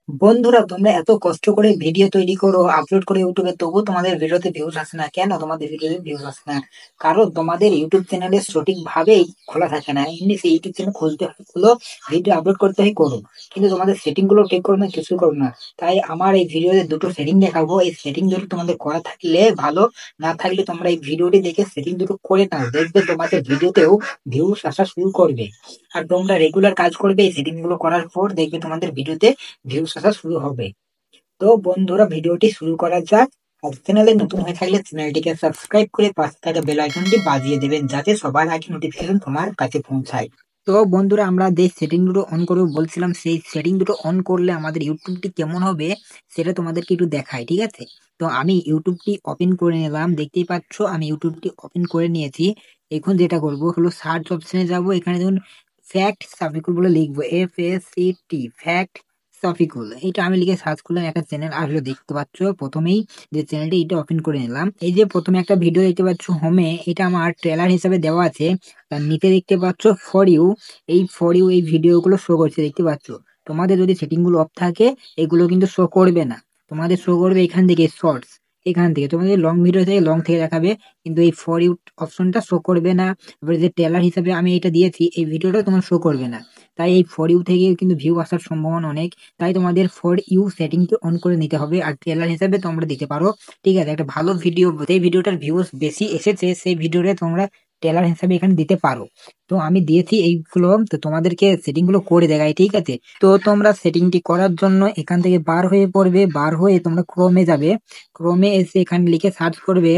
বন্ধুরা, তোমরা এত কষ্ট করে ভিডিও তৈরি করো, আপলোড করে ইউটিউবে, তবু তোমাদের ভিডিওতে ভিউজ আসে না কেন? তোমাদের ভিডিওতে ভিউজ আসে না কারণ তোমাদের ইউটিউব চ্যানেলে সঠিক ভাবেই খোলা থাকে না। এমনি সেই ইউটিউব চ্যানেল খুলতে হয়, খুলো, ভিডিও আপলোড করতে হয়, করো, কিন্তু তোমাদের সেটিং গুলো ঠিক করো না, কিছু করো না। তাই আমার এই ভিডিওতে দুটো সেটিং দেখাবো। এই সেটিং দুটো তোমাদের করা থাকলে ভালো, না থাকলে তোমরা এই ভিডিওটি দেখে সেটিং দুটো করে নাও, দেখবে তোমাদের ভিডিওতেও ভিউজ আসা শুরু করবে। আর তোমরা রেগুলার কাজ করবে এই সেটিং গুলো করার পর, দেখবে তোমাদের ভিডিওতে ভিউজ আসা শুরু হবে। তো বন্ধুরা, ভিডিওটি শুরু করা যাক। আর চ্যানেলে নতুন হয়ে থাকলে চ্যানেলটিকে সাবস্ক্রাইব করে পাশে থাকা বেল আইকনটি বাজিয়ে দেবেন, যাতে সবার আগে নোটিফিকেশন তোমার কাছে পৌঁছায়। তো বন্ধুরা, আমরা যে সেটিং দুটো অন করবো বলছিলাম, সেই সেটিং দুটো অন করলে আমাদের ইউটিউবটি কেমন হবে সেটা তোমাদেরকে একটু দেখাই, ঠিক আছে? তো আমি ইউটিউবটি ওপেন করে নিলাম, দেখতেই পাচ্ছ আমি ইউটিউবটি ওপেন করে নিয়েছি। এখন যেটা করব হলো সার্চ অপশনে যাব, এখানে দেখুন ফ্যাক্ট সাফিকুল বলে লিখবো, FACT, ফ্যাক্ট সাফিকুল, এটা আমি লিখে সার্চ করলাম, একটা চ্যানেল আসলে দেখতে পাচ্ছ প্রথমেই যে চ্যানেলটি, এটা ওপেন করে নিলাম। এই যে প্রথমে একটা ভিডিও দেখতে পাচ্ছ হোমে, এটা আমার ট্রেলার হিসাবে দেওয়া আছে। তার নিচে দেখতে পাচ্ছ ফর ইউ, এই ফর ইউ এই ভিডিওগুলো শো করছে, দেখতে পাচ্ছ। তোমাদের যদি সেটিং গুলো অফ থাকে এগুলো কিন্তু শো করবে না, তোমাদের শো করবে এখান থেকে শর্টস, এখান থেকে তোমাদের লং ভিডিও থেকে লং থেকে দেখাবে, কিন্তু এই ফর ইউ অপশনটা শো করবে না। এবারে যে ট্রেলার হিসাবে আমি এটা দিয়েছি এই ভিডিওটা তোমার শো করবে না। তাই এই ফর ইউ থেকে কিন্তু ভিউ আসার সম্ভাবনা অনেক। তাই তোমাদের ফর ইউ সেটিংটি অন করে নিতে হবে, আর ট্রেলার হিসাবে তোমরা দিতে পারো। ঠিক আছে, একটা ভালো ভিডিও, যে ভিডিওটার ভিউজ বেশি এসেছে সেই ভিডিওটা তোমরা ট্রেলার হিসাবে এখানে দিতে পারো। তো আমি দিয়েছি এইগুলো, তো তোমাদেরকে সেটিং গুলো করে দেখাই, ঠিক আছে? তো তোমরা সেটিংটি করার জন্য এখান থেকে বার হয়ে পড়বে, বার হয়ে তোমরা ক্রোমে যাবে। ক্রোমে এসে এখানে লিখে সার্চ করবে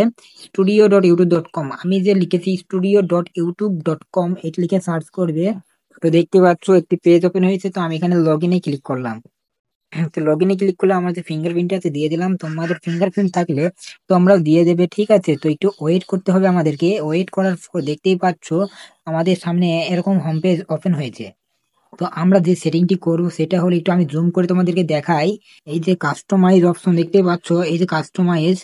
studio.youtube.com, আমি যে লিখেছি studio.youtube.com, এটা লিখে সার্চ করবে। তো দেখতে পাচ্ছ একটি পেজ ওপেন হয়েছে, তো আমি এখানে লগ ইনে ক্লিক করলাম। তো লগ ইনে ক্লিক করলে আমার যে ফিঙ্গারপ্রিন্ট আছে দিয়ে দিলাম, তোমাদের ফিঙ্গারপ্রিন্ট থাকলে তোমরাও দিয়ে দেবে, ঠিক আছে? তো একটু ওয়েট করতে হবে আমাদেরকে। ওয়েট করার পর দেখতেই পাচ্ছ আমাদের সামনে এরকম হোম পেজ ওপেন হয়েছে। তো আমরা যে সেটিংটি করবো সেটা হলো, একটু আমি জুম করে তোমাদেরকে দেখাই। এই যে কাস্টমাইজ অপশন দেখতেই পাচ্ছ, এই যে কাস্টমাইজ,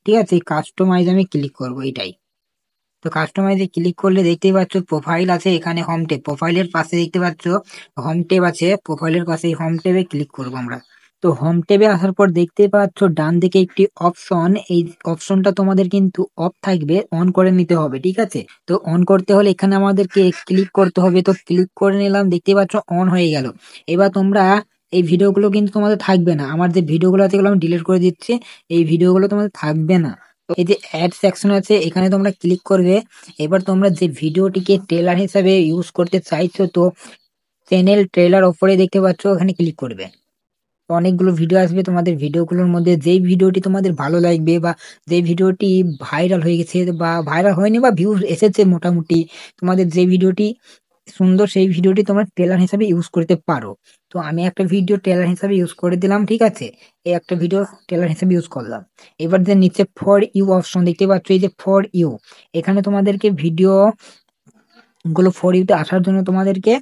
ঠিক আছে, এই কাস্টমাইজ আমি ক্লিক করবো এটাই। তো কাস্টমাইজে ক্লিক করলে দেখতেই পাচ্ছ প্রোফাইল আছে, এখানে হোম ট্যাব, প্রোফাইলের পাশে দেখতে পাচ্ছ হোম ট্যাব আছে, প্রোফাইলের পাশে হোম ট্যাবে ক্লিক করব আমরা। তো হোম ট্যাবে আসার পর দেখতেই পাচ্ছ ডান দিকে একটি অপশন, এই অপশনটা তোমাদের কিন্তু অফ থাকবে, অন করে নিতে হবে, ঠিক আছে? তো অন করতে হলে এখানে আমাদেরকে ক্লিক করতে হবে, তো ক্লিক করে নিলাম, দেখতেই পাচ্ছ অন হয়ে গেল। এবার তোমরা এই ভিডিওগুলো কিন্তু তোমাদের থাকবে না, আমার যে ভিডিওগুলো আছে এগুলো আমি ডিলিট করে দিচ্ছি, এই ভিডিওগুলো তোমাদের থাকবে না। তো এই যে অ্যাড সেকশন আছে এখানে তোমরা ক্লিক করবে। এবার তোমরা যে ভিডিওটিকে ট্রেলার হিসাবে ইউজ করতে চাইছো, তো চ্যানেল ট্রেলার ওপরে দেখতে পাচ্ছ, ওখানে ক্লিক করবে। তো অনেকগুলো ভিডিও আসবে, তোমাদের ভিডিওগুলোর মধ্যে যেই ভিডিওটি তোমাদের ভালো লাগবে, বা যেই ভিডিওটি ভাইরাল হয়ে গেছে, বা ভাইরাল হয়নি বা ভিউজ এসেছে মোটামুটি, তোমাদের যে ভিডিওটি সুন্দর সেই ভিডিওটি তোমরা ট্রেলার হিসাবে ইউজ করতে পারো। তো আমি একটা ভিডিও ট্রেলার হিসাবে ইউজ করে দিলাম, ঠিক আছে? এই একটা ভিডিও ট্রেলার হিসাবে ইউজ করলাম। এবার যে নিচে ফর ইউ অপশন দেখতে পাচ্ছ, এই যে ফর ইউ, এখানে তোমাদেরকে ভিডিও গুলো ফর ইউতে আসার জন্য তোমাদেরকে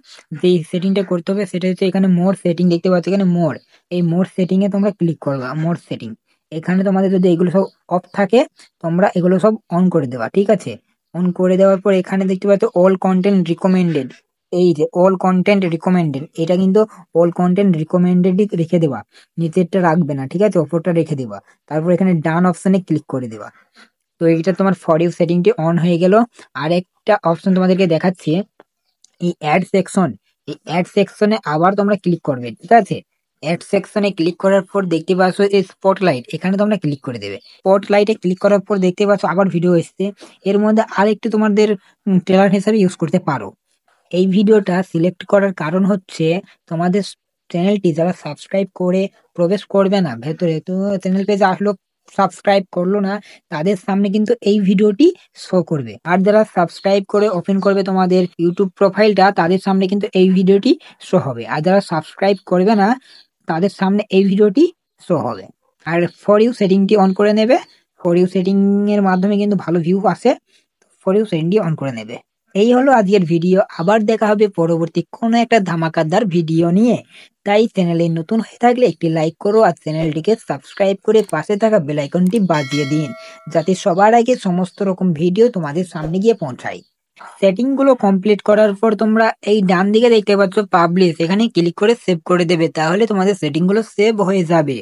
যে সেটিংটা করতে হবে সেটা হচ্ছে, এখানে মোর সেটিং দেখতে পাচ্ছ, এখানে মোর, এই মোর সেটিং এ তোমরা ক্লিক করবা। মোর সেটিং, এখানে তোমাদের যদি এগুলো সব অফ থাকে তোমরা এগুলো সব অন করে দেবা, ঠিক আছে? অন করে দেওয়ার পর এখানে দেখতে পাচ্ছ অল কন্টেন্ট রিকমেন্ডেড, এই যে অল কন্টেন্ট রিকমেন্ডেড, এটা কিন্তু অল কন্টেন্ট রিকমেন্ডেডই রেখে দেবা, নিচেরটা রাখবে না, ঠিক আছে? ওপরটা রেখে দেবা। তারপর এখানে ডান অপশনে ক্লিক করে দেবা। তো এইটা তোমার ফর ইউ সেটিংটি অন হয়ে গেল। আর একটা অপশন তোমাদেরকে দেখাচ্ছি, এই অ্যাড সেকশন, এই অ্যাড সেকশনে আবার তোমরা ক্লিক করবে, ঠিক আছে? অ্যাড সেকশনে ক্লিক করার পর দেখতে পাচ্ছ এই স্পটলাইট, এখানে তোমরা ক্লিক করে দেবে। স্পটলাইটে ক্লিক করার পর দেখতে পাচ্ছ আবার ভিডিও এসছে, এর মধ্যে আরেকটু তোমাদের ট্রেলার হিসাবে ইউজ করতে পারো। এই ভিডিওটা সিলেক্ট করার কারণ হচ্ছে, তোমাদের চ্যানেলটি যারা সাবস্ক্রাইব করে প্রবেশ করবে না ভেতরে, তো চ্যানেল পেজে আসলো, সাবস্ক্রাইব করলো না, তাদের সামনে কিন্তু এই ভিডিওটি শো করবে। আর যারা সাবস্ক্রাইব করে ওপেন করবে তোমাদের ইউটিউব প্রোফাইলটা, তাদের সামনে কিন্তু এই ভিডিওটি শো হবে। আর যারা সাবস্ক্রাইব করবে না তাদের সামনে এই ভিডিওটি শো হবে। আর ফর ইউ সেটিংটি অন করে নেবে, ফর ইউ সেটিং এর মাধ্যমে কিন্তু ভালো ভিউ আসে, ফর ইউ সেটিংটি অন করে নেবে। এই হলো আজকের ভিডিও, আবার দেখা হবে পরবর্তী কোনো একটা ধামাকাদার ভিডিও নিয়ে। তাই চ্যানেলে নতুন হয়ে থাকলে একটি লাইক করো, আর চ্যানেলটিকে সাবস্ক্রাইব করে পাশে থাকা বেল আইকনটি বাজিয়ে দিন, যাতে সবার আগে সমস্ত রকম ভিডিও তোমাদের সামনে গিয়ে পৌঁছায়। সেটিং গুলো কমপ্লিট করার পর তোমরা এই ডান দিকে দেখতে পাচ্ছ পাবলিশ, এখানে ক্লিক করে সেভ করে দেবে, তাহলে তোমাদের সেটিং গুলো সেভ হয়ে যাবে।